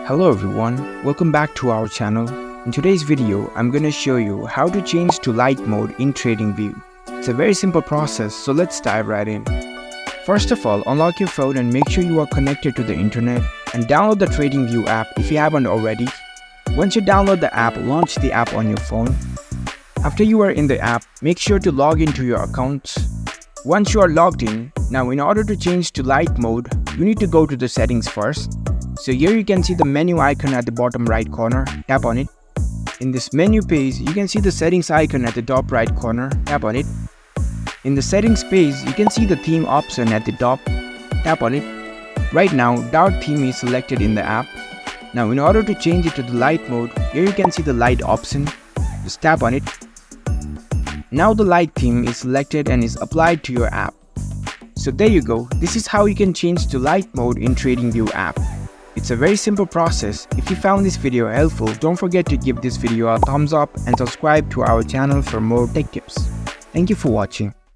Hello everyone, welcome back to our channel. In today's video, I'm going to show you how to change to light mode in TradingView. It's a very simple process, so let's dive right in. First of all, unlock your phone and make sure you are connected to the internet and download the TradingView app if you haven't already. Once you download the app, launch the app on your phone. After you are in the app, make sure to log into your accounts. Once you are logged in, now in order to change to light mode, you need to go to the settings first. So here you can see the menu icon at the bottom right corner, tap on it. In this menu page, you can see the settings icon at the top right corner, tap on it. In the settings page, you can see the theme option at the top, tap on it. Right now, dark theme is selected in the app. Now in order to change it to the light mode, here you can see the light option, just tap on it. Now the light theme is selected and is applied to your app. So there you go, this is how you can change to light mode in TradingView app. It's a very simple process. If you found this video helpful, don't forget to give this video a thumbs up and subscribe to our channel for more tech tips. Thank you for watching.